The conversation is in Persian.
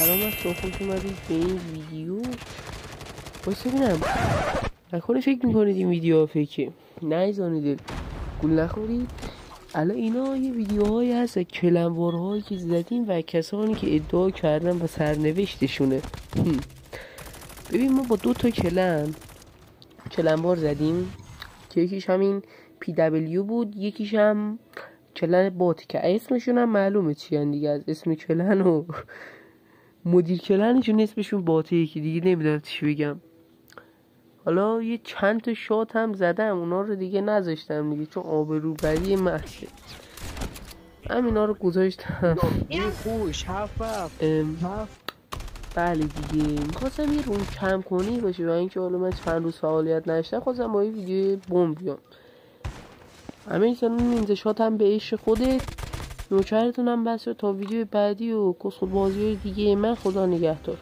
سلام بچه‌ها، خوش اومدید به این ویدیو. واسه ببینم نکنه فکر میکنید این ویدیو فکره، نایزانید گول نخورید. الان اینا یه ویدیوهایی هست کلموارهایی که زدیم و کسانی که ادعا کردن و سرنوشتشونه. ببین ما با 2 تا کلموار زدیم که یکیش همین PW بود، یکیش هم کلن باتی که اسمشون هم معلومه چی هن دیگه، از اسم کلن و مدیر کلنشون اسمشون باته، یکی دیگه نمیدونم چی بگم. حالا یه چند تا شات هم زدم، اونا رو دیگه نذاشتم دیگه چون آبروبری محشه، همینا رو گذاشتم. خوش هفت بله دیگه میخواستم یه روم کم کنی باشه، و اینکه حالا من چند روز فعالیت نشدم خواستم با یه ویدیو بوم بیام. همین نینجا شات هم به عشق خودت، نوکرتونم بس تا ویدیو بعدی و کسخل بازی های دیگه من. خدا نگهدار.